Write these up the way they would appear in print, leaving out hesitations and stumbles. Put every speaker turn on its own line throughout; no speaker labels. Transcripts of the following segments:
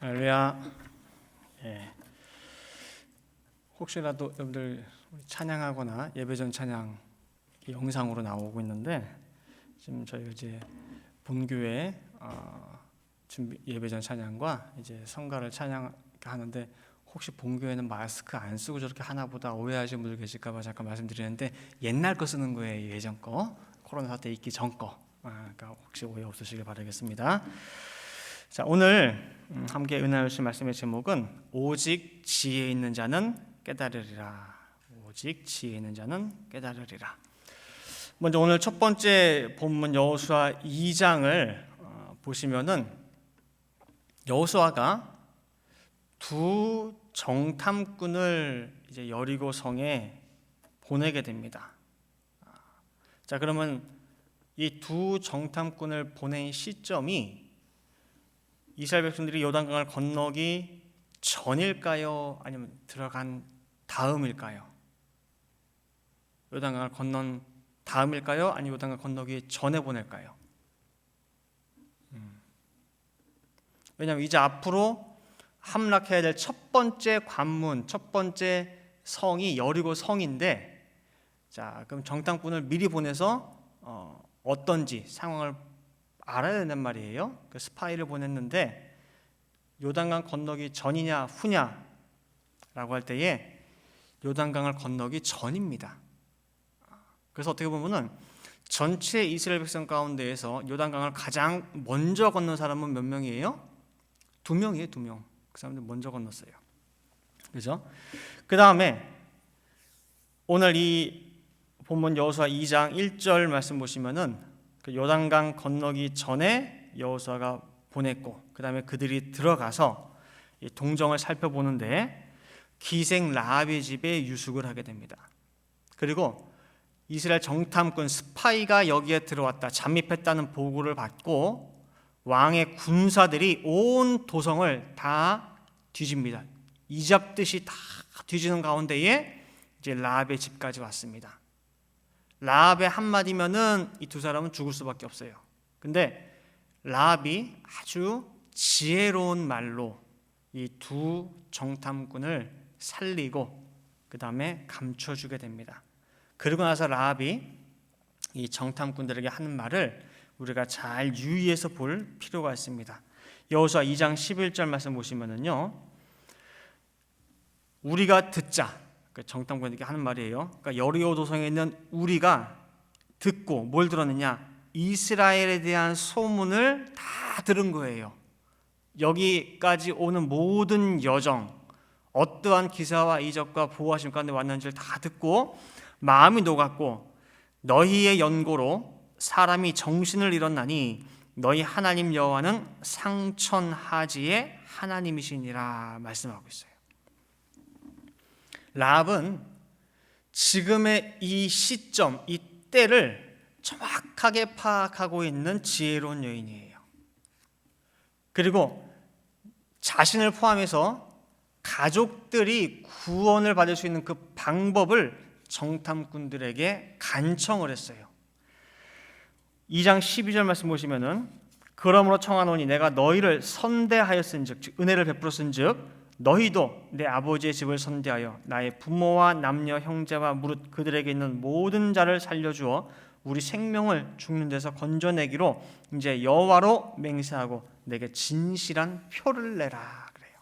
할렐루야. 예. 혹시라도 여러분들 찬양하거나 예배전 찬양 영상으로 나오고 있는데, 지금 저희가 이제 본교회 준비 예배전 찬양과 이제 성가를 찬양하는데, 혹시 본교회는 마스크 안 쓰고 저렇게 하나보다 오해하시는 분들 계실까봐 잠깐 말씀드리는데, 옛날 거 쓰는 거예요. 예전 거, 코로나 사태 있기 전 거. 그러니까 혹시 오해 없으시길 바라겠습니다. 자, 오늘 함께 은혜 주실 말씀의 제목은 오직 지혜 있는 자는 깨달으리라. 오직 지혜 있는 자는 깨달으리라. 먼저 오늘 첫 번째 본문 여호수아 2장을 보시면은 여호수아가 두 정탐꾼을 이제 여리고 성에 보내게 됩니다. 자, 그러면 이 두 정탐꾼을 보낸 시점이 이스라엘 백성들이 요단강을 건너기 전일까요? 아니면 들어간 다음일까요? 요단강을 건넌 다음일까요? 아니면 요단강을 건너기 전에 보낼까요? 왜냐하면 이제 앞으로 함락해야 될 첫 번째 관문, 첫 번째 성이 여리고 성인데, 자, 그럼 정탐꾼을 미리 보내서 어떤지 상황을 알아야 된단 말이에요. 그 스파이를 보냈는데 요단강 건너기 전이냐 후냐 라고 할 때에 요단강을 건너기 전입니다. 그래서 어떻게 보면은 전체 이스라엘 백성 가운데에서 요단강을 가장 먼저 건넌 사람은 몇 명이에요? 2명이에요. 2명. 그 사람들 먼저 건넜어요. 그죠? 그 다음에 오늘 이 본문 여호수아 2장 1절 말씀 보시면은 그 요단강 건너기 전에 여호수아가 보냈고, 그 다음에 그들이 들어가서 이 동정을 살펴보는데 기생 라합의 집에 유숙을 하게 됩니다. 그리고 이스라엘 정탐꾼 스파이가 여기에 들어왔다, 잠입했다는 보고를 받고 왕의 군사들이 온 도성을 다 뒤집니다. 이잡듯이 다 뒤지는 가운데에 이제 라합의 집까지 왔습니다. 라합의 한마디면은 이 두 사람은 죽을 수밖에 없어요. 근데 라합이 아주 지혜로운 말로 이 두 정탐꾼을 살리고 그 다음에 감춰주게 됩니다. 그러고 나서 라합이 이 정탐꾼들에게 하는 말을 우리가 잘 유의해서 볼 필요가 있습니다. 여호수아 2장 11절 말씀 보시면은요, 우리가 듣자, 그 정탐꾼에게 하는 말이에요. 그러니까 여리고 도성에 있는 우리가 듣고 뭘 들었느냐? 이스라엘에 대한 소문을 다 들은 거예요. 여기까지 오는 모든 여정, 어떠한 기사와 이적과 보호하심 가운데 왔는지를 다 듣고 마음이 녹았고, 너희의 연고로 사람이 정신을 잃었나니 너희 하나님 여호와는 상천하지의 하나님이시니라 말씀하고 있어요. 라합은 지금의 이 시점, 이 때를 정확하게 파악하고 있는 지혜로운 여인이에요. 그리고 자신을 포함해서 가족들이 구원을 받을 수 있는 그 방법을 정탐꾼들에게 간청을 했어요. 2장 12절 말씀 보시면은, 그러므로 청하노니 내가 너희를 선대하였은즉, 즉 은혜를 베풀었은즉 너희도 내 아버지의 집을 선대하여 나의 부모와 남녀 형제와 무릇 그들에게 있는 모든 자를 살려주어 우리 생명을 죽는 데서 건져내기로 이제 여호와로 맹세하고 내게 진실한 표를 내라 그래요.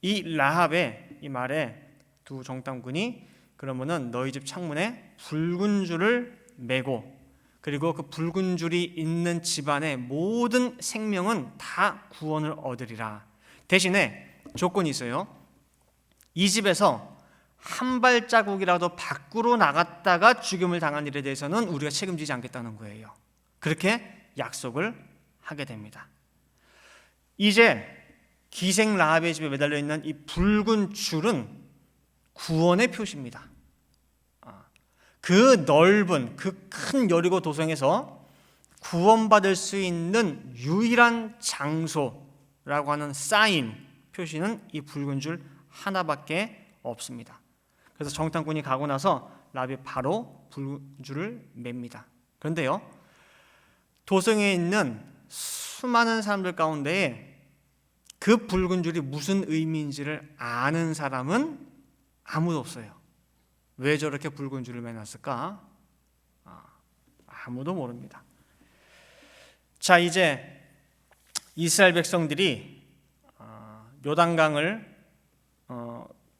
이 라합의 이 말에 두 정탐꾼이 그러면은 너희 집 창문에 붉은 줄을 매고, 그리고 그 붉은 줄이 있는 집안의 모든 생명은 다 구원을 얻으리라. 대신에 조건이 있어요. 이 집에서 한 발자국이라도 밖으로 나갔다가 죽임을 당한 일에 대해서는 우리가 책임지지 않겠다는 거예요. 그렇게 약속을 하게 됩니다. 이제 기생 라합의 집에 매달려 있는 이 붉은 줄은 구원의 표시입니다. 그 넓은, 그 큰 여리고 도성에서 구원받을 수 있는 유일한 장소라고 하는 사인, 표시는 이 붉은 줄 하나밖에 없습니다. 그래서 정탐꾼이 가고 나서 라합이 바로 붉은 줄을 맵니다. 그런데요, 도성에 있는 수많은 사람들 가운데 그 붉은 줄이 무슨 의미인지를 아는 사람은 아무도 없어요. 왜 저렇게 붉은 줄을 매놨을까? 아무도 모릅니다. 자, 이제 이스라엘 백성들이 요단강을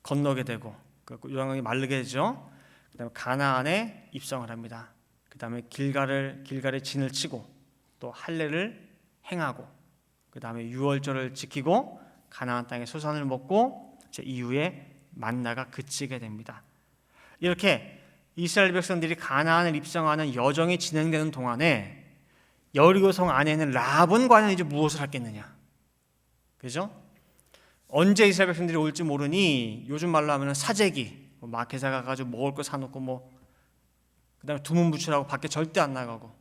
건너게 되고 요단강이 마르게 되죠. 그다음에 가나안에 입성을 합니다. 그다음에 길갈에 진을 치고 또 할례를 행하고 그다음에 유월절을 지키고 가나안 땅의 소산을 먹고 이후에 만나가 그치게 됩니다. 이렇게 이스라엘 백성들이 가나안을 입성하는 여정이 진행되는 동안에 여리고성 안에는 라합은 과연 이제 무엇을 하겠느냐? 그죠? 언제 이스라엘 백성들이 올지 모르니 요즘 말로 하면 사재기, 마켓에 가가지고 먹을 거 사놓고 그다음에 두문부추라고 밖에 절대 안 나가고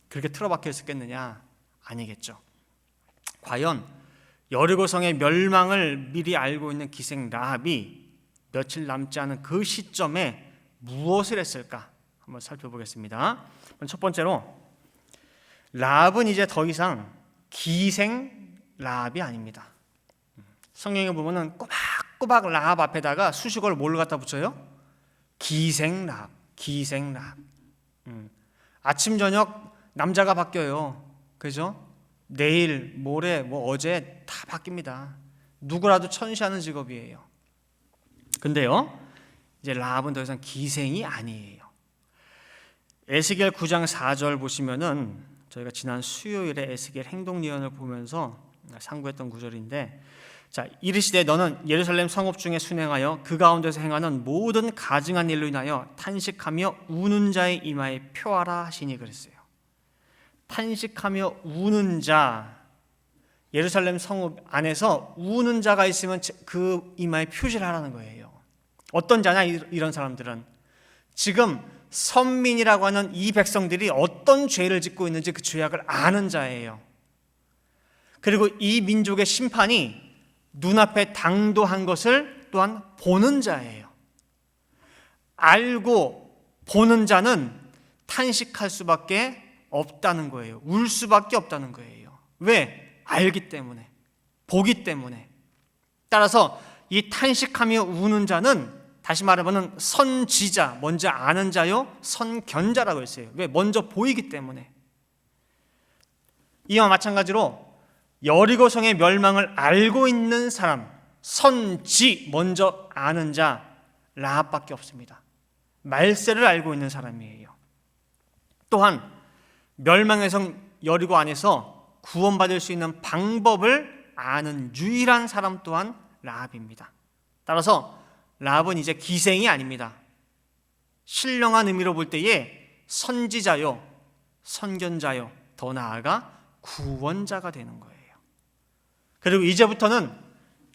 그렇게 틀어박혀 있었겠느냐? 아니겠죠. 과연 여리고성의 멸망을 미리 알고 있는 기생 라합이 며칠 남지 않은 그 시점에 무엇을 했을까? 한번 살펴보겠습니다. 첫 번째로 라합은 이제 더 이상 기생 라합이 아닙니다. 성경에 보면은 꼬박꼬박 라합 앞에다가 수식어를 뭘 갖다 붙여요? 기생 라합, 기생 라합. 아침 저녁 남자가 바뀌어요. 그죠? 내일, 모레, 어제 다 바뀝니다. 누구라도 천시하는 직업이에요. 근데요, 이제 라합은 더 이상 기생이 아니에요. 에스겔 9장 4절 보시면은 저희가 지난 수요일에 에스겔 행동예언을 보면서 상고했던 구절인데, 자, 이르시되 너는 예루살렘 성읍 중에 순행하여 그 가운데서 행하는 모든 가증한 일로 인하여 탄식하며 우는 자의 이마에 표하라 하시니 그랬어요. 탄식하며 우는 자, 예루살렘 성읍 안에서 우는 자가 있으면 그 이마에 표시를 하라는 거예요. 어떤 자냐? 이런 사람들은 지금 선민이라고 하는 이 백성들이 어떤 죄를 짓고 있는지 그 죄악을 아는 자예요. 그리고 이 민족의 심판이 눈앞에 당도한 것을 또한 보는 자예요. 알고 보는 자는 탄식할 수밖에 없다는 거예요. 울 수밖에 없다는 거예요. 왜? 알기 때문에, 보기 때문에. 따라서 이 탄식하며 우는 자는 다시 말하면 선지자, 먼저 아는 자요, 선견자라고 했어요. 왜? 먼저 보이기 때문에. 이와 마찬가지로 여리고성의 멸망을 알고 있는 사람, 선지, 먼저 아는 자 라합밖에 없습니다. 말세를 알고 있는 사람이에요. 또한 멸망의 성 여리고 안에서 구원받을 수 있는 방법을 아는 유일한 사람 또한 라합입니다. 따라서 라합은 이제 기생이 아닙니다. 신령한 의미로 볼 때에 선지자요, 선견자요, 더 나아가 구원자가 되는 거예요. 그리고 이제부터는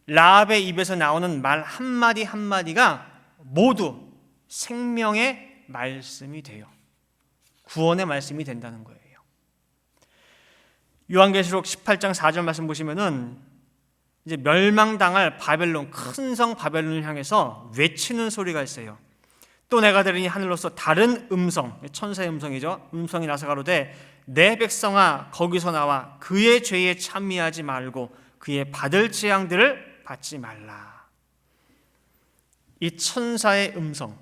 라합의 입에서 나오는 말 한마디 한마디가 모두 생명의 말씀이 돼요. 구원의 말씀이 된다는 거예요. 요한계시록 18장 4절 말씀 보시면은 이제 멸망당할 바벨론, 큰 성 바벨론을 향해서 외치는 소리가 있어요. 또 내가 들으니 하늘로서 다른 음성, 천사의 음성이죠. 음성이 나서 가로되 내 백성아 거기서 나와 그의 죄에 참미하지 말고 그의 받을 재앙들을 받지 말라. 이 천사의 음성,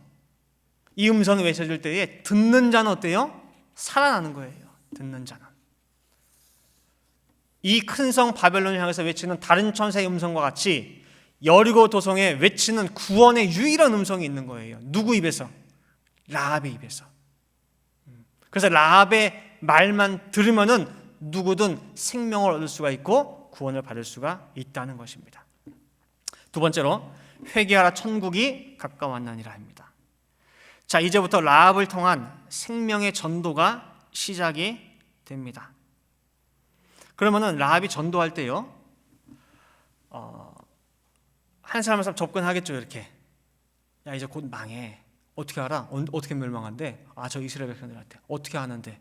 이 음성이 외쳐질 때에 듣는 자는 어때요? 살아나는 거예요. 듣는 자는. 이 큰 성 바벨론을 향해서 외치는 다른 천사의 음성과 같이 여리고 도성에 외치는 구원의 유일한 음성이 있는 거예요. 누구 입에서? 라합의 입에서. 그래서 라합의 말만 들으면은 누구든 생명을 얻을 수가 있고 구원을 받을 수가 있다는 것입니다. 두 번째로 회개하라 천국이 가까웠나니라 합니다. 자, 이제부터 라합을 통한 생명의 전도가 시작이 됩니다. 그러면은 라합이 전도할 때요, 한 사람 한 사람 접근하겠죠. 이렇게, 야 이제 곧 망해. 어떻게 알아? 어떻게 멸망한대? 저 이스라엘 백성들한테 어떻게 아는데?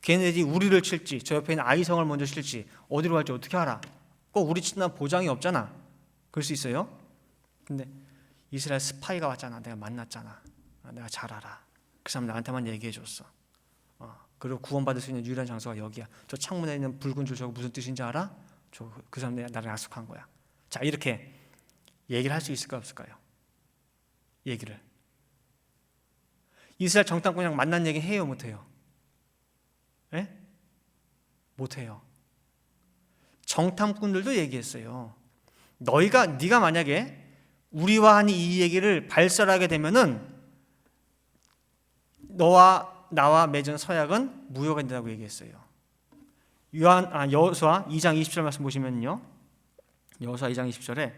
걔네들이 우리를 칠지, 저 옆에 있는 아이성을 먼저 칠지, 어디로 갈지 어떻게 알아? 꼭 우리 친단 보장이 없잖아. 그럴 수 있어요. 근데 이스라엘 스파이가 왔잖아. 내가 만났잖아. 내가 잘 알아. 그 사람 나한테만 얘기해 줬어. 그리고 구원받을 수 있는 유일한 장소가 여기야. 저 창문에 있는 붉은 줄 저거 무슨 뜻인지 알아? 그 사람 나랑 약속한 거야. 자, 이렇게 얘기를 할 수 있을까 없을까요? 얘기를. 이스라엘 정탐꾼이랑 만난 얘기 해요, 못해요? 예? 못해요. 정탐꾼들도 얘기했어요. 네가 만약에 우리와 한 이 얘기를 발설하게 되면은 너와 나와 맺은 서약은 무효가 된다고 얘기했어요. 여호수아 2장 20절 말씀 보시면요. 여호수아 2장 20절에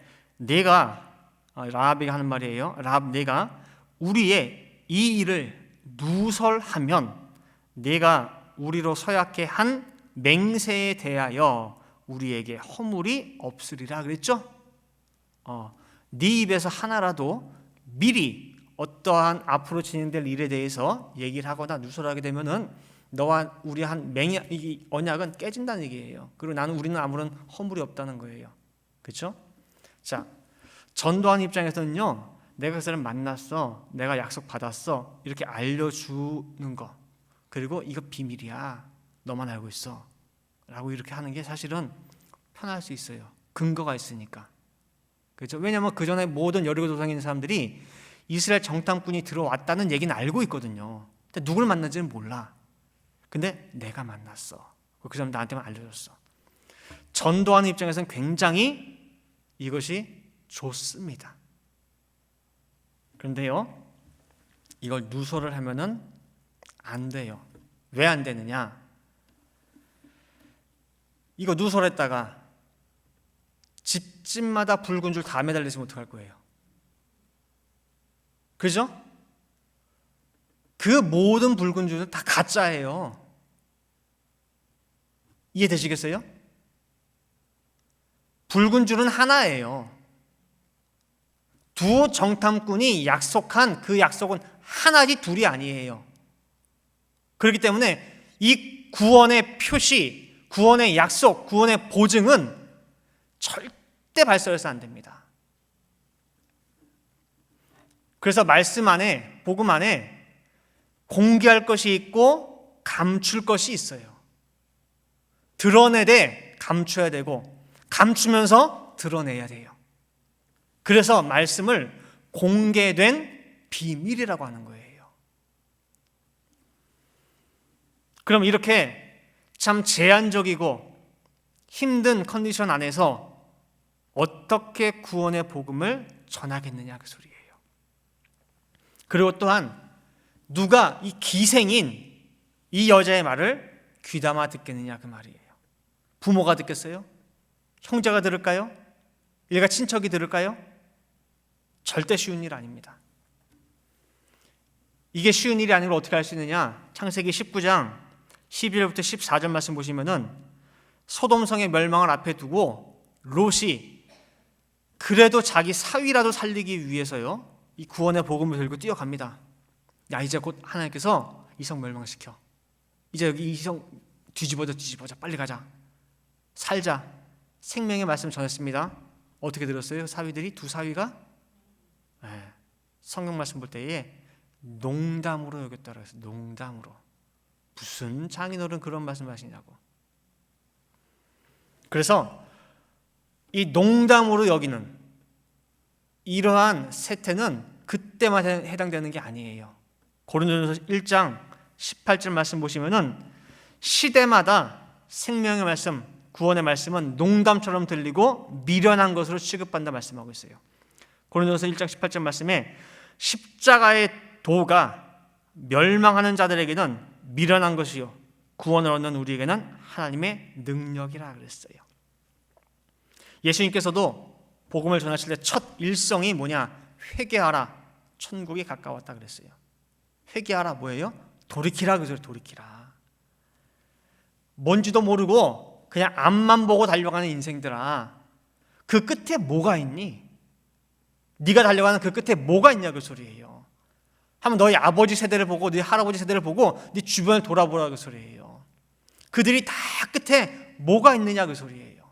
라합이 하는 말이에요. 라합, 내가 우리의 이 일을 누설하면 내가 우리로 서약해 한 맹세에 대하여 우리에게 허물이 없으리라 그랬죠? 네 입에서 하나라도 미리 어떠한 앞으로 진행될 일에 대해서 얘기를 하거나 누설하게 되면은 너와 우리 한 이 언약은 깨진다는 얘기예요. 그리고 우리는 아무런 허물이 없다는 거예요. 그렇죠? 자, 전도하는 입장에서는요, 내가 그 사람 만났어, 내가 약속 받았어, 이렇게 알려주는 거, 그리고 이거 비밀이야, 너만 알고 있어 라고 이렇게 하는 게 사실은 편할 수 있어요. 근거가 있으니까. 그렇죠? 왜냐하면 그 전에 모든 여리고 도상에 있는 사람들이 이스라엘 정탐꾼이 들어왔다는 얘기는 알고 있거든요. 근데 누굴 만난지는 몰라. 근데 내가 만났어, 그 사람 나한테만 알려줬어. 전도하는 입장에서는 굉장히 이것이 좋습니다. 그런데요, 이걸 누설을 하면은 안 돼요. 왜 안 되느냐? 이거 누설했다가 집집마다 붉은 줄 다 매달리시면 어떡할 거예요? 그죠? 그 모든 붉은 줄은 다 가짜예요. 이해되시겠어요? 붉은 줄은 하나예요. 두 정탐꾼이 약속한 그 약속은 하나지 둘이 아니에요. 그렇기 때문에 이 구원의 표시, 구원의 약속, 구원의 보증은 절대 발설해서 안 됩니다. 그래서 말씀 안에, 복음 안에 공개할 것이 있고 감출 것이 있어요. 드러내되 감춰야 되고, 감추면서 드러내야 돼요. 그래서 말씀을 공개된 비밀이라고 하는 거예요. 그럼 이렇게 참 제한적이고 힘든 컨디션 안에서 어떻게 구원의 복음을 전하겠느냐 그 소리예요. 그리고 또한 누가 이 기생인 이 여자의 말을 귀담아 듣겠느냐 그 말이에요. 부모가 듣겠어요? 형제가 들을까요? 일가 친척이 들을까요? 절대 쉬운 일 아닙니다. 이게 쉬운 일이 아니고 어떻게 할 수 있느냐? 창세기 19장 11절부터 14절 말씀 보시면은 소돔성의 멸망을 앞에 두고 롯이 그래도 자기 사위라도 살리기 위해서요, 이 구원의 복음을 들고 뛰어갑니다. 야, 이제 곧 하나님께서 이 성 멸망시켜. 이제 여기 이 성 뒤집어져 빨리 가자. 살자. 생명의 말씀 전했습니다. 어떻게 들었어요? 사위들이, 두 사위가 성경 말씀 볼 때에 농담으로 여겼다고 했어요. 농담으로. 무슨 장인어른 그런 말씀 하시냐고. 그래서 이 농담으로 여기는 이러한 세태는 그때만 해당되는 게 아니에요. 고린도전서 1장 18절 말씀 보시면은 시대마다 생명의 말씀, 구원의 말씀은 농담처럼 들리고 미련한 것으로 취급한다 말씀하고 있어요. 고린도전서 1장 18절 말씀에 십자가의 도가 멸망하는 자들에게는 미련한 것이요 구원을 얻는 우리에게는 하나님의 능력이라 그랬어요. 예수님께서도 복음을 전하실 때 첫 일성이 뭐냐? 회개하라, 천국이 가까웠다 그랬어요. 회개하라 뭐예요? 돌이키라 그래서 돌이키라. 뭔지도 모르고 그냥 앞만 보고 달려가는 인생들아, 그 끝에 뭐가 있니? 네가 달려가는 그 끝에 뭐가 있냐 그 소리예요. 한번 너희 아버지 세대를 보고 네 할아버지 세대를 보고 네 주변을 돌아보라 그 소리예요. 그들이 다 끝에 뭐가 있느냐 그 소리예요.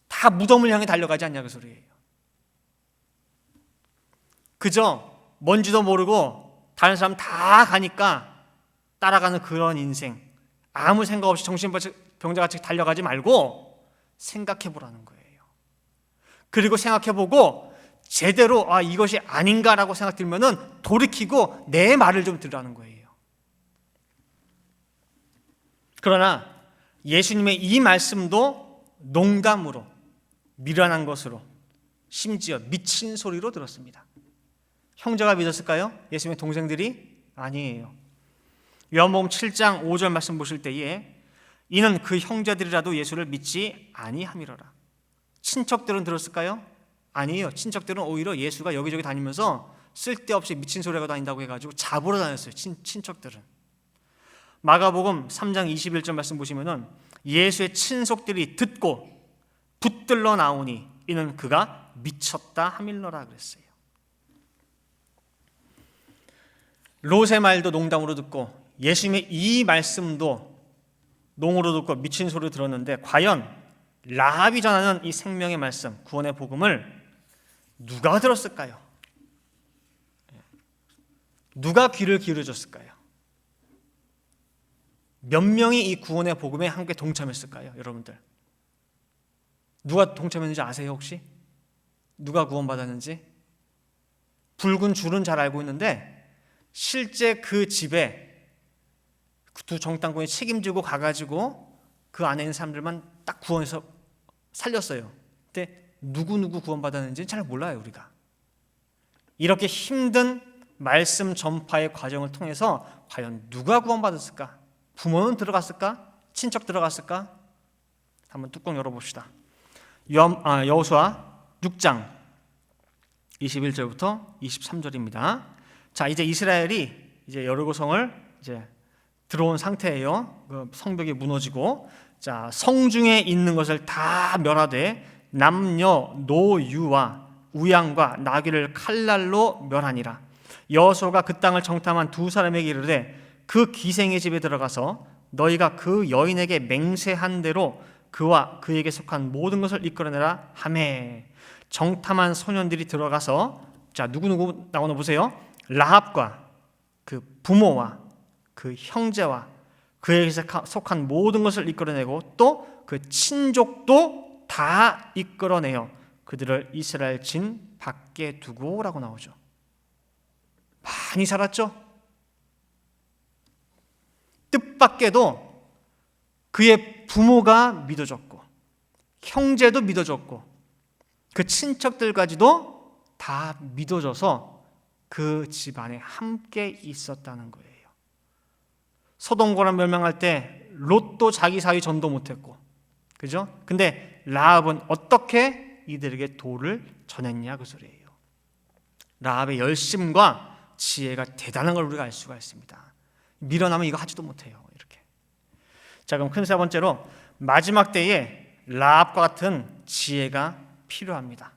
다 무덤을 향해 달려가지 않냐 그 소리예요. 그저 뭔지도 모르고 다른 사람 다 가니까 따라가는 그런 인생, 아무 생각 없이 정신병자같이 달려가지 말고 생각해 보라는 거예요. 그리고 생각해 보고 제대로 이것이 아닌가라고 생각 들면은 돌이키고 내 말을 좀 들으라는 거예요. 그러나 예수님의 이 말씀도 농담으로, 미련한 것으로, 심지어 미친 소리로 들었습니다. 형제가 믿었을까요? 예수님의 동생들이? 아니에요. 요한복음 7장 5절 말씀 보실 때에 이는 그 형제들이라도 예수를 믿지 아니함이로라. 친척들은 들었을까요? 아니에요. 친척들은 오히려 예수가 여기저기 다니면서 쓸데없이 미친 소리가 다닌다고 해가지고 잡으러 다녔어요. 친척들은. 마가복음 3장 21절 말씀 보시면은 예수의 친속들이 듣고 붙들러 나오니 이는 그가 미쳤다 함일러라 그랬어요. 롯의 말도 농담으로 듣고 예수님의 이 말씀도 농으로 듣고 미친 소리로 들었는데 과연 라합이 전하는 이 생명의 말씀, 구원의 복음을 누가 들었을까요? 누가 귀를 기울여줬을까요? 몇 명이 이 구원의 복음에 함께 동참했을까요? 여러분들 누가 동참했는지 아세요 혹시? 누가 구원받았는지? 붉은 줄은 잘 알고 있는데 실제 그 집에 두 정탐꾼이 책임지고 가가지고 그 안에 있는 사람들만 딱 구원해서 살렸어요. 근데 누구 구원받았는지는 잘 몰라요 우리가. 이렇게 힘든 말씀 전파의 과정을 통해서 과연 누가 구원받았을까? 부모는 들어갔을까? 친척 들어갔을까? 한번 뚜껑 열어봅시다. 여호수아 6장 21절부터 23절입니다. 자, 이제 이스라엘이 이제 여리고성을 이제 들어온 상태예요. 그 성벽이 무너지고, 자, 성중에 있는 것을 다 멸하되 남녀 노유와 우양과 나귀를 칼날로 멸하니라. 여호수아가 그 땅을 정탐한 두 사람에게 이르되 그 기생의 집에 들어가서 너희가 그 여인에게 맹세한 대로 그와 그에게 속한 모든 것을 이끌어내라 하매 정탐한 소년들이 들어가서, 자, 누구 나오나 보세요. 라합과 그 부모와 그 형제와 그에게 속한 모든 것을 이끌어내고 또 그 친족도 다 이끌어내어 그들을 이스라엘 진 밖에 두고 라고 나오죠. 많이 살았죠. 뜻밖에도 그의 부모가 믿어졌고 형제도 믿어졌고 그 친척들까지도 다 믿어져서 그 집안에 함께 있었다는 거예요. 소돔고라 멸망할 때 롯도 자기 사위 전도 못했고, 그죠? 근데 라합은 어떻게 이들에게 도를 전했냐 그 소리예요. 라합의 열심과 지혜가 대단한 걸 우리가 알 수가 있습니다. 밀어나면 이거 하지도 못해요. 이렇게. 자, 그럼 큰 세 번째로 마지막 때에 라합과 같은 지혜가 필요합니다.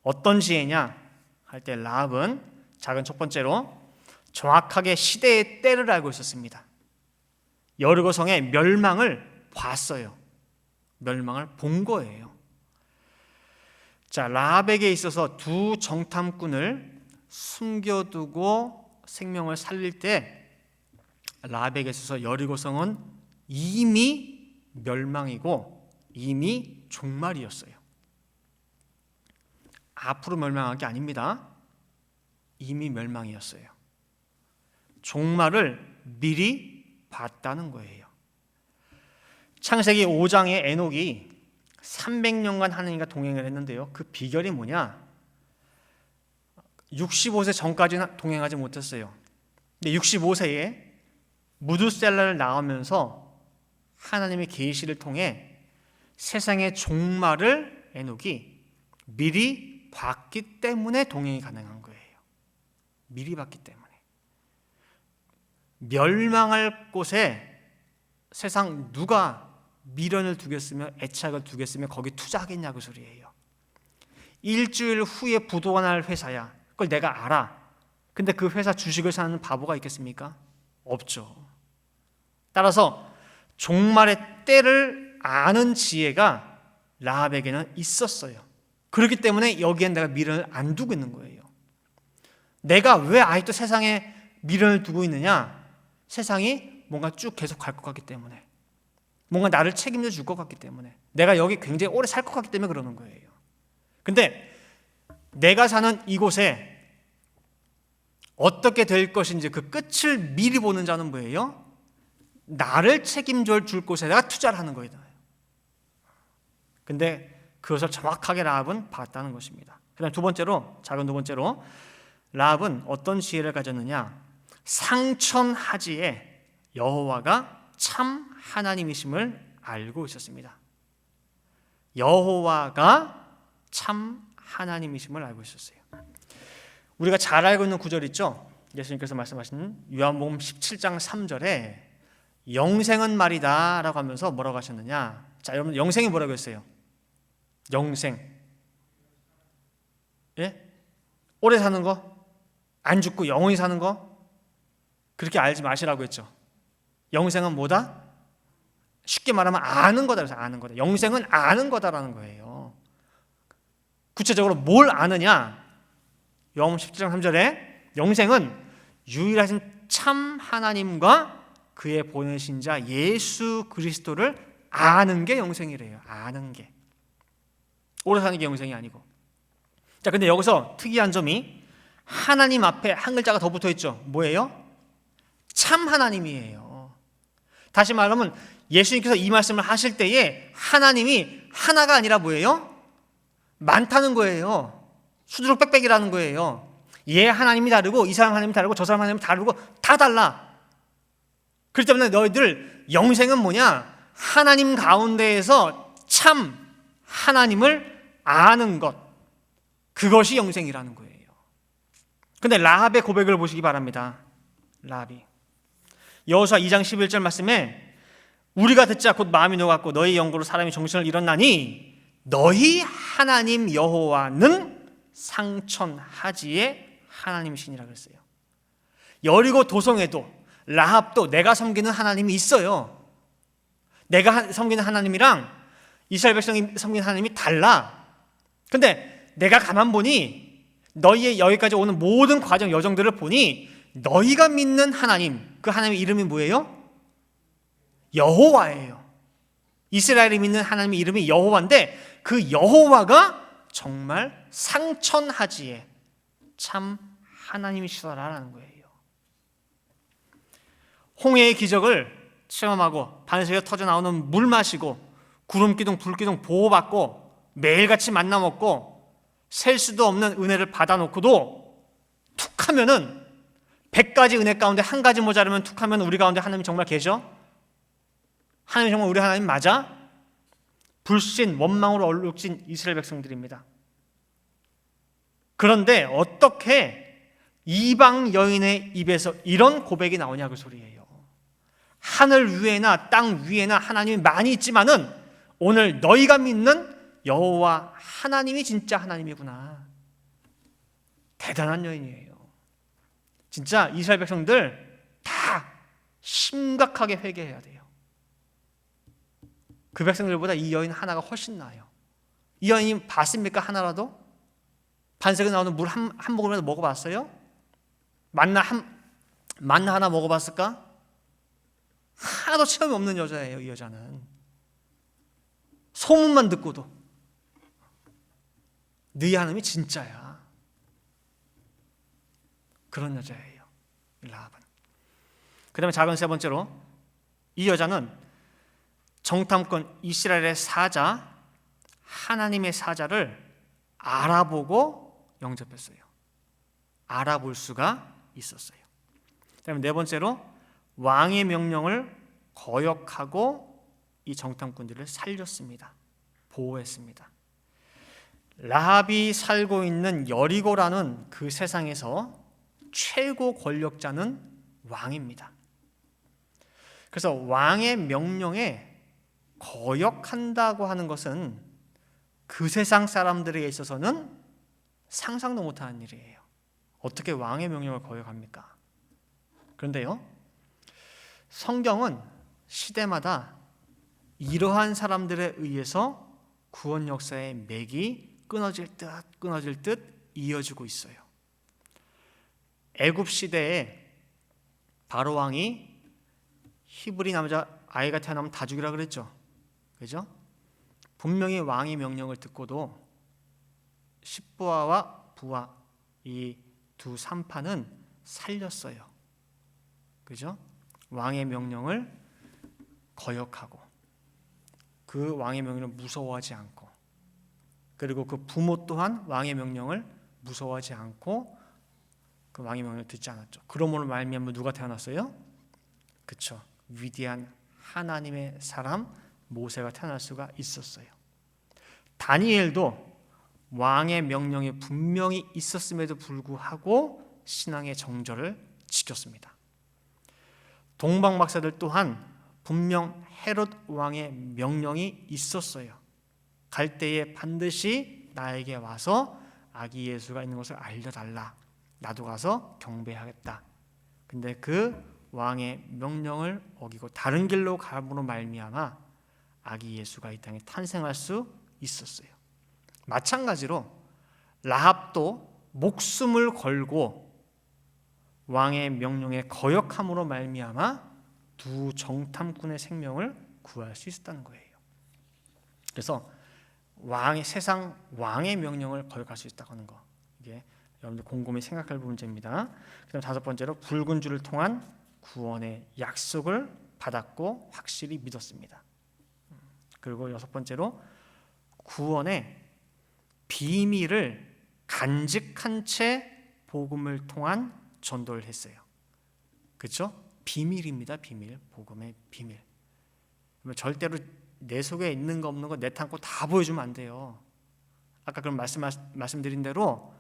어떤 지혜냐 할 때 라합은 작은 첫 번째로 정확하게 시대의 때를 알고 있었습니다. 여리고성의 멸망을 봤어요. 멸망을 본 거예요. 자, 라합에게 있어서 두 정탐꾼을 숨겨두고 생명을 살릴 때 라합에게 있어서 여리고성은 이미 멸망이고 이미 종말이었어요. 앞으로 멸망한 게 아닙니다. 이미 멸망이었어요. 종말을 미리 봤다는 거예요. 창세기 5장에 에녹이 300년간 하나님과 동행을 했는데요. 그 비결이 뭐냐? 65세 전까지는 동행하지 못했어요. 근데 65세에 무드셀라를 낳으면서 하나님의 계시를 통해 세상의 종말을 에녹이 미리 봤기 때문에 동행이 가능한 거예요. 미리 봤기 때문에. 멸망할 곳에 세상 누가 미련을 두겠으며 애착을 두겠으며 거기 투자하겠냐 그 소리예요. 일주일 후에 부도가 날 회사야. 그걸 내가 알아. 근데 그 회사 주식을 사는 바보가 있겠습니까? 없죠. 따라서 종말의 때를 아는 지혜가 라합에게는 있었어요. 그렇기 때문에 여기엔 내가 미련을 안 두고 있는 거예요. 내가 왜 아직도 세상에 미련을 두고 있느냐? 세상이 뭔가 쭉 계속 갈 것 같기 때문에. 뭔가 나를 책임져 줄 것 같기 때문에, 내가 여기 굉장히 오래 살 것 같기 때문에 그러는 거예요. 근데 내가 사는 이곳에 어떻게 될 것인지 그 끝을 미리 보는 자는 뭐예요? 나를 책임져 줄 곳에 내가 투자를 하는 거예요. 근데 그것을 정확하게 라합은 봤다는 것입니다. 그다음 작은 두 번째로 라합은 어떤 지혜를 가졌느냐? 상천하지에 여호와가 참 하나님이심을 알고 있었습니다. 여호와가 참 하나님이심을 알고 있었어요. 우리가 잘 알고 있는 구절 있죠? 예수님께서 말씀하신 요한복음 17장 3절에 영생은 말이다 라고 하면서 뭐라고 하셨느냐? 자, 여러분 영생이 뭐라고 했어요? 영생, 예? 오래 사는 거? 안 죽고 영원히 사는 거? 그렇게 알지 마시라고 했죠. 영생은 뭐다? 쉽게 말하면 아는 거다. 그래서 아는 거다. 영생은 아는 거다라는 거예요. 구체적으로 뭘 아느냐? 요한복음 17장 3절에 영생은 유일하신 참 하나님과 그의 보내신 자 예수 그리스도를 아는 게 영생이래요. 아는 게. 오래 사는 게 영생이 아니고. 자, 근데 여기서 특이한 점이 하나님 앞에 한 글자가 더 붙어 있죠. 뭐예요? 참 하나님이에요. 다시 말하면 예수님께서 이 말씀을 하실 때에 하나님이 하나가 아니라 뭐예요? 많다는 거예요. 수두룩 빽빽이라는 거예요. 얘 하나님이 다르고 이 사람 하나님이 다르고 저 사람 하나님이 다르고 다 달라. 그렇기 때문에 너희들 영생은 뭐냐? 하나님 가운데에서 참 하나님을 아는 것, 그것이 영생이라는 거예요. 근데 라합의 고백을 보시기 바랍니다. 라합이 여호수아 2장 11절 말씀에 우리가 듣자 곧 마음이 녹았고 너희 영구로 사람이 정신을 잃었나니 너희 하나님 여호와는 상천하지의 하나님이시니라 그랬어요. 여리고 도성에도 라합도 내가 섬기는 하나님이 있어요. 내가 섬기는 하나님이랑 이스라엘 백성이 섬기는 하나님이 달라. 근데 내가 가만 보니 너희의 여기까지 오는 모든 과정 여정들을 보니 너희가 믿는 하나님, 그 하나님의 이름이 뭐예요? 여호와예요. 이스라엘이 믿는 하나님의 이름이 여호와인데 그 여호와가 정말 상천하지에 참 하나님이시더라라는 거예요. 홍해의 기적을 체험하고 반석에서 터져 나오는 물 마시고 구름 기둥 불 기둥 보호받고 매일같이 만나 먹고 셀 수도 없는 은혜를 받아놓고도 툭 하면은 100가지 은혜 가운데 한 가지 모자르면 툭 하면 우리 가운데 하나님이 정말 계셔? 하나님이 정말 우리 하나님 맞아? 불신 원망으로 얼룩진 이스라엘 백성들입니다. 그런데 어떻게 이방 여인의 입에서 이런 고백이 나오냐 그 소리예요. 하늘 위에나 땅 위에나 하나님이 많이 있지만은 오늘 너희가 믿는 여호와 하나님이 진짜 하나님이구나. 대단한 여인이에요. 진짜 이스라엘 백성들 다 심각하게 회개해야 돼요. 그 백성들보다 이 여인 하나가 훨씬 나아요. 이 여인이 봤습니까? 하나라도? 반석에 나오는 물 한 모금이라도 먹어봤어요? 만나 하나 먹어봤을까? 하나도 체험이 없는 여자예요. 이 여자는 소문만 듣고도 너희 하나님이 진짜야. 그런 여자예요. 라합은. 그 다음에 작은 세 번째로 이 여자는 정탐꾼 이스라엘의 사자, 하나님의 사자를 알아보고 영접했어요. 알아볼 수가 있었어요. 그 다음에 네 번째로 왕의 명령을 거역하고 이 정탐꾼들을 살렸습니다. 보호했습니다. 라합이 살고 있는 여리고라는 그 세상에서 최고 권력자는 왕입니다. 그래서 왕의 명령에 거역한다고 하는 것은 그 세상 사람들에게 있어서는 상상도 못하는 일이에요. 어떻게 왕의 명령을 거역합니까? 그런데요, 성경은 시대마다 이러한 사람들에 의해서 구원 역사의 맥이 끊어질 듯 이어지고 있어요. 애굽 시대에 바로 왕이 히브리 남자 아이가 태어나면 다 죽이라 그랬죠. 그죠? 분명히 왕의 명령을 듣고도 십부아와 부아 이 두 산파는 살렸어요. 그죠? 왕의 명령을 거역하고 그 왕의 명령을 무서워하지 않고, 그리고 그 부모 또한 왕의 명령을 무서워하지 않고 그 왕의 명령을 듣지 않았죠. 그러므로 말미암아 누가 태어났어요? 그쵸, 위대한 하나님의 사람 모세가 태어날 수가 있었어요. 다니엘도 왕의 명령이 분명히 있었음에도 불구하고 신앙의 정절을 지켰습니다. 동방 박사들 또한 분명 헤롯 왕의 명령이 있었어요. 갈 때에 반드시 나에게 와서 아기 예수가 있는 것을 알려달라. 나도 가서 경배하겠다. 근데 그 왕의 명령을 어기고 다른 길로 가므로 말미암아 아기 예수가 이 땅에 탄생할 수 있었어요. 마찬가지로 라합도 목숨을 걸고 왕의 명령에 거역함으로 말미암아 두 정탐꾼의 생명을 구할 수 있었다는 거예요. 그래서 세상 왕의 명령을 거역할 수 있다고 하는 거, 이게 여러분들 곰곰이 생각할 문제입니다. 그다음 다섯 번째로 붉은 줄을 통한 구원의 약속을 받았고 확실히 믿었습니다. 그리고 여섯 번째로 구원의 비밀을 간직한 채 복음을 통한 전도를 했어요. 그렇죠? 비밀입니다. 비밀. 복음의 비밀. 절대로 내 속에 있는 거 없는 거 내탐고 다 보여주면 안 돼요. 아까 그런 말씀드린 대로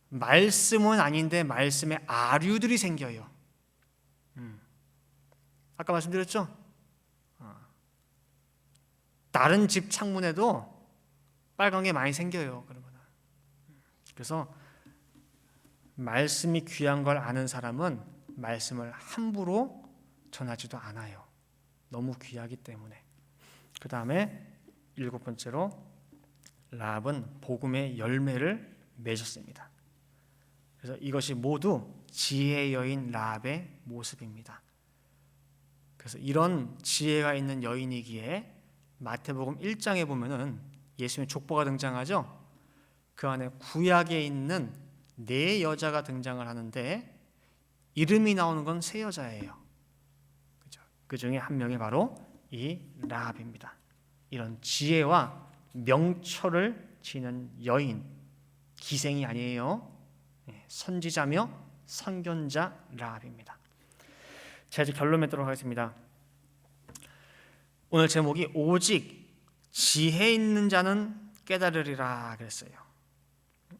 말씀은 아닌데 말씀에 아류들이 생겨요. 아까 말씀드렸죠? 다른 집 창문에도 빨간 게 많이 생겨요. 그래서 말씀이 귀한 걸 아는 사람은 말씀을 함부로 전하지도 않아요. 너무 귀하기 때문에. 그 다음에 일곱 번째로 라합은 복음의 열매를 맺었습니다. 그래서 이것이 모두 지혜 여인 라합의 모습입니다. 그래서 이런 지혜가 있는 여인이기에 마태복음 1장에 보면은 예수님의 족보가 등장하죠. 그 안에 구약에 있는 네 여자가 등장을 하는데 이름이 나오는 건 세 여자예요. 그 중에 한 명이 바로 이 라합입니다. 이런 지혜와 명철을 지닌 여인, 기생이 아니에요. 선지자며 선견자 라합입니다. 자, 이제 결론 맺도록 하겠습니다. 오늘 제목이 오직 지혜 있는 자는 깨달으리라 그랬어요.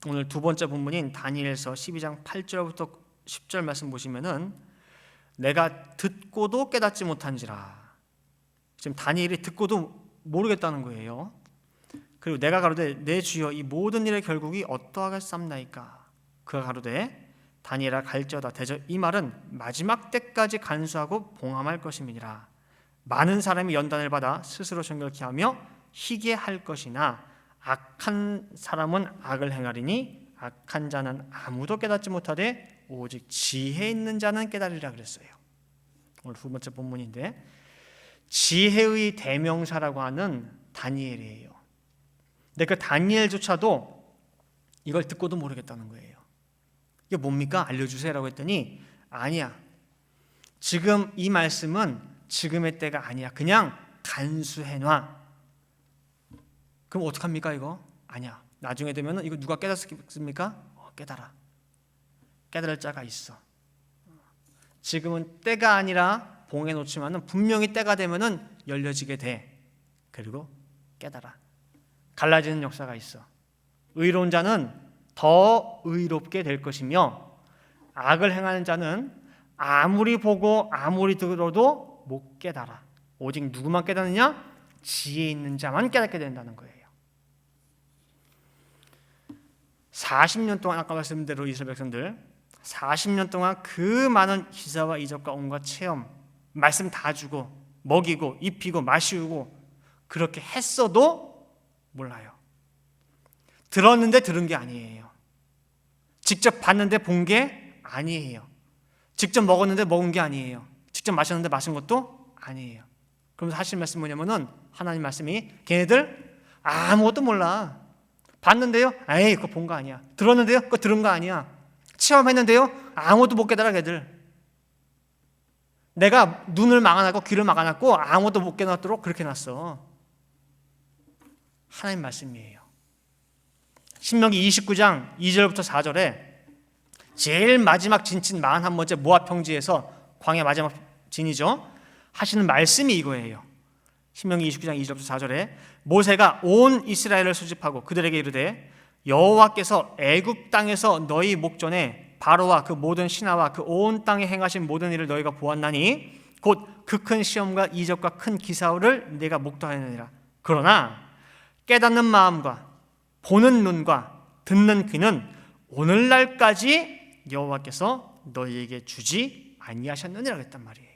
오늘 두 번째 본문인 다니엘서 12장 8절부터 10절 말씀 보시면은 내가 듣고도 깨닫지 못한지라. 지금 다니엘이 듣고도 모르겠다는 거예요. 그리고 내가 가로되 내 주여 이 모든 일의 결국이 어떠하겠삼나이까. 그가 가로되 다니엘아 갈지어다. 대저 이 말은 마지막 때까지 간수하고 봉함할 것임이니라. 많은 사람이 연단을 받아 스스로 정결케 하며 희게 할 것이나 악한 사람은 악을 행하리니 악한 자는 아무도 깨닫지 못하되 오직 지혜 있는 자는 깨달으리라 그랬어요. 오늘 두 번째 본문인데 지혜의 대명사라고 하는 다니엘이에요. 근데 그 다니엘조차도 이걸 듣고도 모르겠다는 거예요. 이게 뭡니까? 알려주세요라고 했더니 아니야. 지금 이 말씀은 지금의 때가 아니야. 그냥 간수해놔. 그럼 어떡합니까 이거? 아니야. 나중에 되면 이거 누가 깨닫습니까? 깨달아. 깨달을 자가 있어. 지금은 때가 아니라 봉해놓지만은 분명히 때가 되면은 열려지게 돼. 그리고 깨달아. 갈라지는 역사가 있어. 의로운 자는 더 의롭게 될 것이며 악을 행하는 자는 아무리 보고 아무리 들어도 못 깨달아. 오직 누구만 깨닫느냐? 지혜 있는 자만 깨닫게 된다는 거예요. 40년 동안 아까 말씀드린 대로 이스라엘 백성들 40년 동안 그 많은 기사와 이적과 온갖 체험 말씀 다 주고 먹이고 입히고 마시고 그렇게 했어도 몰라요. 들었는데 들은 게 아니에요. 직접 봤는데 본 게 아니에요. 직접 먹었는데 먹은 게 아니에요. 직접 마셨는데 마신 것도 아니에요. 그러면서 하시는 말씀이 뭐냐면은 하나님 말씀이 걔네들 아무것도 몰라. 봤는데요? 에이 그거 본 거 아니야. 들었는데요? 그거 들은 거 아니야. 체험했는데요? 아무것도 못 깨달아 걔들. 내가 눈을 막아놨고 귀를 막아놨고 아무것도 못 깨닫도록 그렇게 놨어. 하나님 말씀이에요. 신명기 29장 2절부터 4절에 제일 마지막 진친 41번째 모압 평지에서 광야 마지막 진이죠. 하시는 말씀이 이거예요. 신명기 29장 2절부터 4절에 모세가 온 이스라엘을 소집하고 그들에게 이르되 여호와께서 애굽 땅에서 너희 목전에 바로와 그 모든 신하와 그 온 땅에 행하신 모든 일을 너희가 보았나니 곧 그 큰 시험과 이적과 큰 기사를 내가 목도하였느니라. 그러나 깨닫는 마음과 보는 눈과 듣는 귀는 오늘날까지 여호와께서 너희에게 주지 아니하셨느니라 했단 말이에요.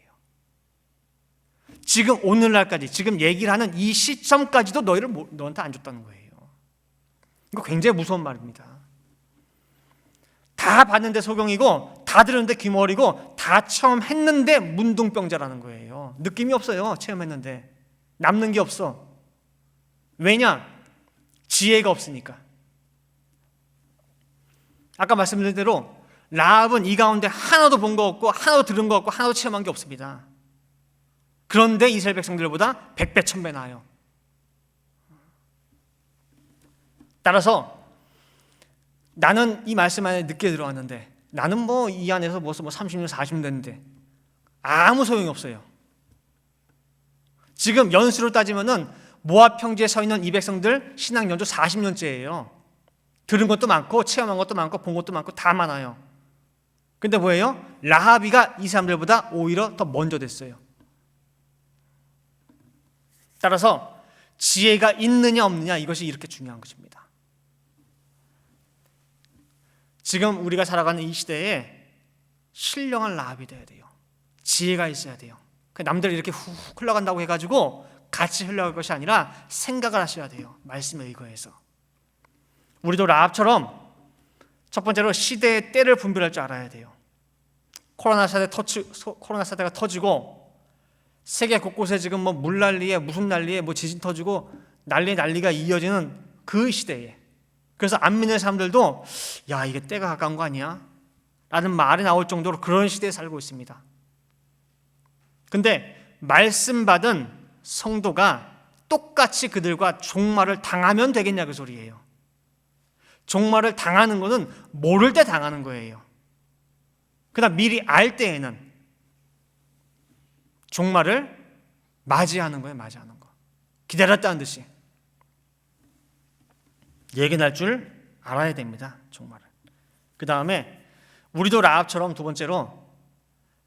지금 오늘날까지 지금 얘기를 하는 이 시점까지도 너한테 안 줬다는 거예요. 이거 굉장히 무서운 말입니다. 다 봤는데 소경이고 다 들었는데 귀머리고 다 체험했는데 문둥병자라는 거예요. 느낌이 없어요. 체험했는데 남는 게 없어. 왜냐? 지혜가 없으니까. 아까 말씀드린 대로 라합은 이 가운데 하나도 본 거 없고 하나도 들은 거 없고 하나도 체험한 게 없습니다. 그런데 이스라엘 백성들보다 100배 1000배 나아요. 따라서 나는 이 말씀 안에 늦게 들어왔는데 나는 뭐 이 안에서 벌써 30년 40년 됐는데 아무 소용이 없어요. 지금 연수로 따지면은 모압 평지에 서 있는 이 백성들 신앙 연주 40년째예요. 들은 것도 많고 체험한 것도 많고 본 것도 많고 다 많아요. 근데 뭐예요? 라합이가 이 사람들보다 오히려 더 먼저 됐어요. 따라서 지혜가 있느냐 없느냐 이것이 이렇게 중요한 것입니다. 지금 우리가 살아가는 이 시대에 신령한 라합이 돼야 돼요. 지혜가 있어야 돼요. 남들이 이렇게 훅 흘러간다고 해가지고 같이 흘러갈 것이 아니라 생각을 하셔야 돼요. 말씀에 의거해서. 우리도 라합처럼 첫 번째로 시대의 때를 분별할 줄 알아야 돼요. 코로나 사태가 터지고 세계 곳곳에 지금 뭐 물난리에 무슨 난리에 뭐 지진 터지고 난리가 이어지는 그 시대에, 그래서 안 믿는 사람들도 야 이게 때가 가까운 거 아니야? 라는 말이 나올 정도로 그런 시대에 살고 있습니다. 근데 말씀 받은 성도가 똑같이 그들과 종말을 당하면 되겠냐 그 소리예요. 종말을 당하는 것은 모를 때 당하는 거예요. 그러나 미리 알 때에는 종말을 맞이하는 거예요. 맞이하는 거. 기다렸다는 듯이 예견할 줄 알아야 됩니다. 종말을. 그 다음에 우리도 라합처럼 두 번째로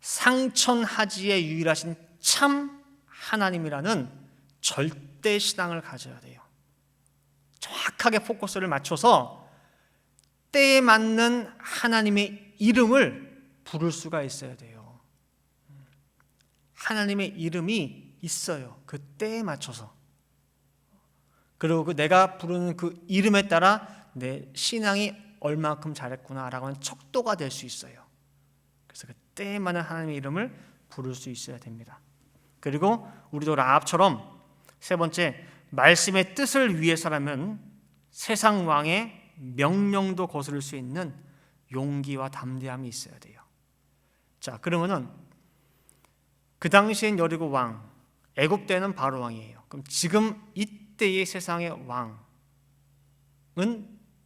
상천하지에 유일하신 참 하나님이라는 절대 신앙을 가져야 돼요. 정확하게 포커스를 맞춰서 때에 맞는 하나님의 이름을 부를 수가 있어야 돼요. 하나님의 이름이 있어요. 그 때에 맞춰서. 그리고 그 내가 부르는 그 이름에 따라 내 신앙이 얼마큼 잘했구나라고 하는 척도가 될 수 있어요. 그래서 그 때에 맞는 하나님의 이름을 부를 수 있어야 됩니다. 그리고 우리도 라합처럼 세 번째, 말씀의 뜻을 위해서라면 세상 왕의 명령도 거스를 수 있는 용기와 담대함이 있어야 돼요. 자, 그러면은 그 당시엔 여리고 왕, 애굽 때는 바로 왕이에요. 그럼 지금 이때의 세상의 왕은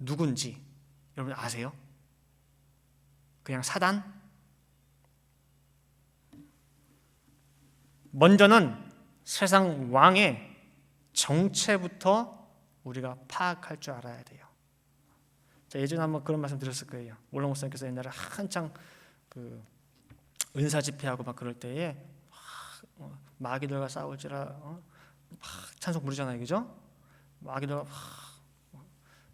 누군지 여러분 아세요? 그냥 사단? 먼저는 세상 왕의 정체부터 우리가 파악할 줄 알아야 돼요. 자, 예전에 한번 그런 말씀 드렸을 거예요. 올롱 목사님께서 옛날에 한창 그 은사 집회하고 막 그럴 때에 마귀들과 싸울지라 막 찬송 부르잖아요, 그죠? 마귀들과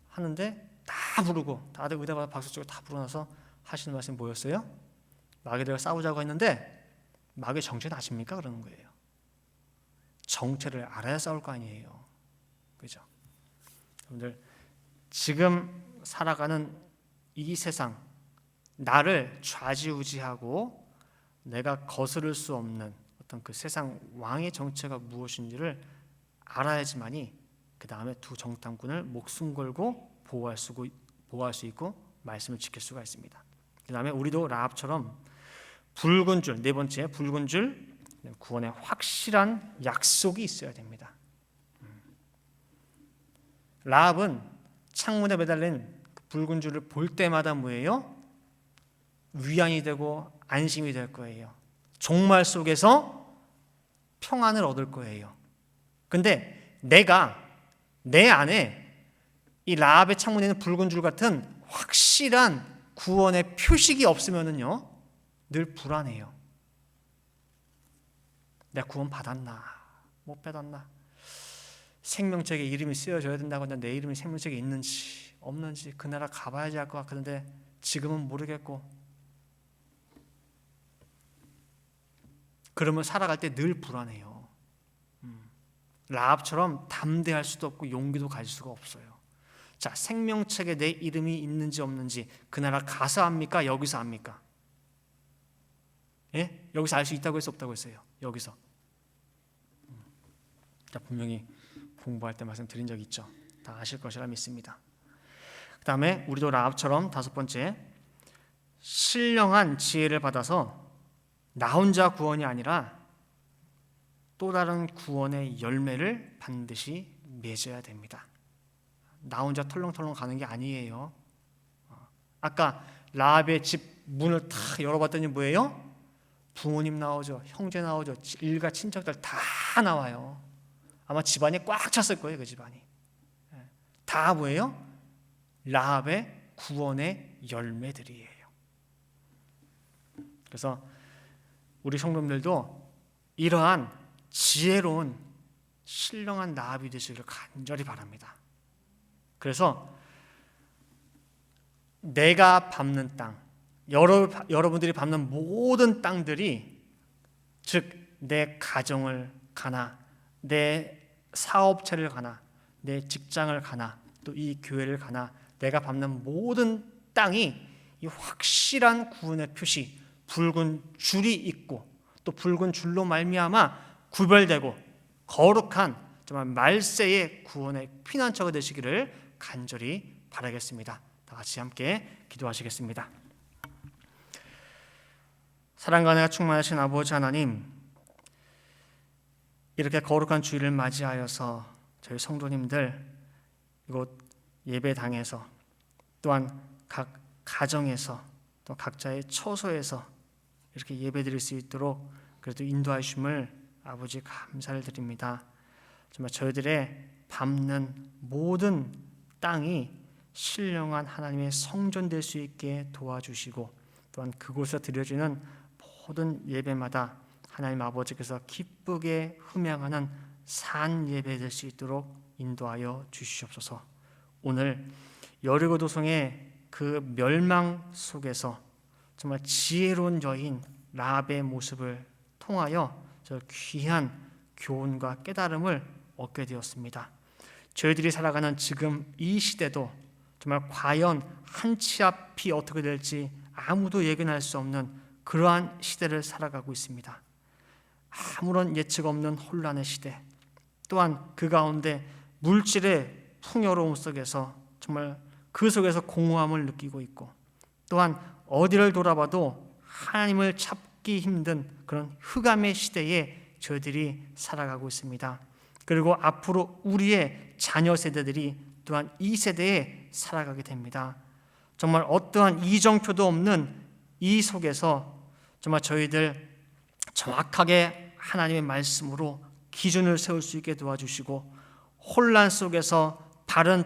하는데 다 부르고 다들 의대받아 박수 치고 다 부르고 나서 하시는 말씀이 뭐였어요? 마귀들과 싸우자고 했는데 마귀의 정체는 아십니까? 그러는 거예요. 정체를 알아야 싸울 거 아니에요, 그죠? 여러분들 지금 살아가는 이 세상, 나를 좌지우지하고 내가 거스를 수 없는 어떤 그 세상 왕의 정체가 무엇인지를 알아야지만이 그 다음에 두 정탐꾼을 목숨 걸고 보호할 수 있고 말씀을 지킬 수가 있습니다. 그 다음에 우리도 라합처럼 붉은 줄, 네 번째 붉은 줄, 구원의 확실한 약속이 있어야 됩니다. 라합은 창문에 매달린 붉은 줄을 볼 때마다 뭐예요? 위안이 되고 안심이 될 거예요. 종말 속에서 평안을 얻을 거예요. 근데 내가 내 안에 이 라합의 창문에 있는 붉은 줄 같은 확실한 구원의 표식이 없으면은요, 늘 불안해요. 내가 구원 받았나 못 받았나, 생명책에 이름이 쓰여져야 된다고 하는데 내 이름이 생명책에 있는지 없는지, 그 나라 가봐야지 할 것 같은데 지금은 모르겠고, 그러면 살아갈 때 늘 불안해요. 라합처럼 담대할 수도 없고 용기도 가질 수가 없어요. 자, 생명책에 내 이름이 있는지 없는지 그 나라 가서 압니까? 여기서 압니까? 예? 여기서 알 수 있다고 해서 없다고 했어요. 여기서. 자, 분명히 공부할 때 말씀드린 적 있죠. 다 아실 것이라 믿습니다. 그 다음에 우리도 라합처럼 다섯 번째, 신령한 지혜를 받아서 나 혼자 구원이 아니라 또 다른 구원의 열매를 반드시 맺어야 됩니다. 나 혼자 털렁털렁 가는 게 아니에요. 아까 라합의 집 문을 탁 열어봤더니 뭐예요? 부모님 나오죠, 형제 나오죠, 일가 친척들 다 나와요. 아마 집안이 꽉 찼을 거예요. 그 집안이 다 뭐예요? 라합의 구원의 열매들이에요. 그래서 우리 성도님들도 이러한 지혜로운 신령한 라합이 되시기를 간절히 바랍니다. 그래서 내가 밟는 땅, 여러분들이 밟는 모든 땅들이, 즉 내 가정을 가나, 내 사업체를 가나, 내 직장을 가나, 또 이 교회를 가나, 내가 밟는 모든 땅이 이 확실한 구원의 표시, 붉은 줄이 있고 또 붉은 줄로 말미암아 구별되고 거룩한 정말 말세의 구원의 피난처가 되시기를 간절히 바라겠습니다. 다 같이 함께 기도하시겠습니다. 사랑과 은혜가 충만하신 아버지 하나님, 이렇게 거룩한 주일을 맞이하여서 저희 성도님들 이곳 예배당에서, 또한 각 가정에서, 또 각자의 처소에서 이렇게 예배드릴 수 있도록 그래도 인도하심을 아버지 감사를 드립니다. 정말 저희들의 밟는 모든 땅이 신령한 하나님의 성전 될 수 있게 도와주시고, 또한 그곳에서 드려지는 모든 예배마다 하나님 아버지께서 기쁘게 흠양하는 산 예배 될 수 있도록 인도하여 주시옵소서. 오늘 여리고 도성의 그 멸망 속에서 정말 지혜로운 여인 라합의 모습을 통하여 저 귀한 교훈과 깨달음을 얻게 되었습니다. 저희들이 살아가는 지금 이 시대도 정말 과연 한 치 앞이 어떻게 될지 아무도 예견할 수 없는 그러한 시대를 살아가고 있습니다. 아무런 예측 없는 혼란의 시대, 또한 그 가운데 물질의 풍요로움 속에서 정말 그 속에서 공허함을 느끼고 있고, 또한 어디를 돌아봐도 하나님을 찾기 힘든 그런 흑암의 시대에 저희들이 살아가고 있습니다. 그리고 앞으로 우리의 자녀 세대들이 또한 이 세대에 살아가게 됩니다. 정말 어떠한 이정표도 없는 이 속에서 정말 저희들 정확하게 하나님의 말씀으로 기준을 세울 수 있게 도와주시고, 혼란 속에서 바른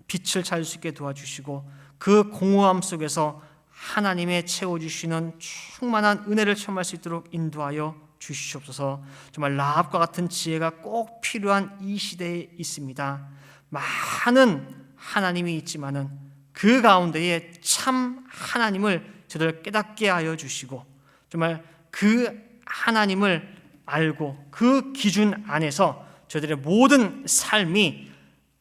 빛을 찾을 수 있게 도와주시고, 그 공허함 속에서 하나님의 채워주시는 충만한 은혜를 체험할 수 있도록 인도하여 주시옵소서. 정말 라합과 같은 지혜가 꼭 필요한 이 시대에 있습니다. 많은 하나님이 있지만은 그 가운데에 참 하나님을 저들 깨닫게 하여 주시고, 정말 그 하나님을 알고 그 기준 안에서 저들의 모든 삶이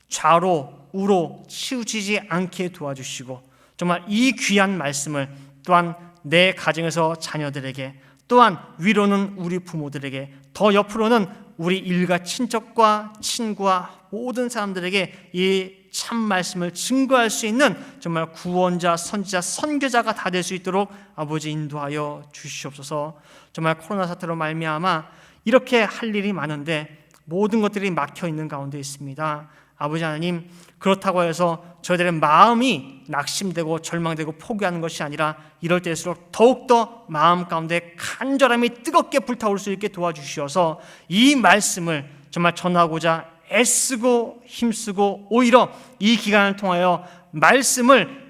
좌로 우로 치우치지 않게 도와주시고, 정말 이 귀한 말씀을 또한 내 가정에서 자녀들에게, 또한 위로는 우리 부모들에게, 더 옆으로는 우리 일가 친척과 친구와 모든 사람들에게 이 참 말씀을 증거할 수 있는 정말 구원자, 선지자, 선교자가 다 될 수 있도록 아버지 인도하여 주시옵소서. 정말 코로나 사태로 말미암아 이렇게 할 일이 많은데 모든 것들이 막혀 있는 가운데 있습니다. 아버지 하나님, 그렇다고 해서 저희들의 마음이 낙심되고 절망되고 포기하는 것이 아니라 이럴 때일수록 더욱더 마음 가운데 간절함이 뜨겁게 불타올 수 있게 도와주시어서 이 말씀을 정말 전하고자 애쓰고 힘쓰고 오히려 이 기간을 통하여 말씀을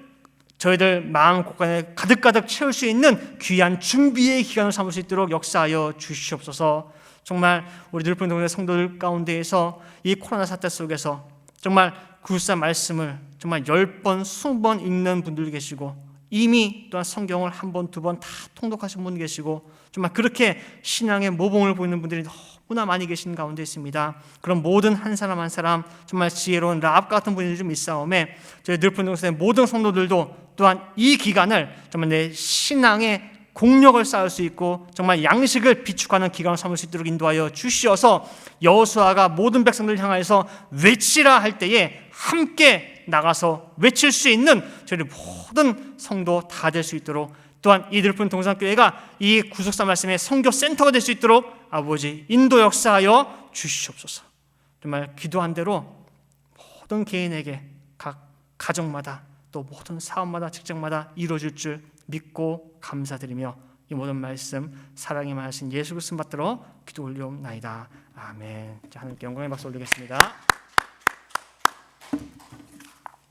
저희들 마음 곳간에 가득가득 채울 수 있는 귀한 준비의 기간을 삼을 수 있도록 역사하여 주시옵소서. 정말 우리 늘품 동네 성도들 가운데에서 이 코로나 사태 속에서 정말 구사 말씀을 정말 10번, 20번 읽는 분들 계시고 이미 또한 성경을 1번, 2번 다 통독하신 분 계시고 정말 그렇게 신앙의 모범을 보이는 분들이 너무나 많이 계신 가운데 있습니다. 그럼 모든 한 사람 한 사람 정말 지혜로운 라합 같은 분이 좀 있사오매 저희 늘품 동네 모든 성도들도 또한 이 기간을 정말 내 신앙의 공력을 쌓을 수 있고 정말 양식을 비축하는 기간을 삼을 수 있도록 인도하여 주시어서 여호수아가 모든 백성들을 향하여서 외치라 할 때에 함께 나가서 외칠 수 있는 저희 모든 성도 다 될 수 있도록, 또한 이 늘품 동산교회가 이 구속사 말씀의 선교 센터가 될 수 있도록 아버지 인도 역사하여 주시옵소서. 정말 기도한 대로 모든 개인에게 각 가정마다 또 모든 사업마다 직장마다 이루어질 줄 믿고 감사드리며 이 모든 말씀 사랑의 말씀 예수 그리스도 받들어 기도 올리옵나이다. 아멘. 자, 하나님께 영광의 박수 올리겠습니다.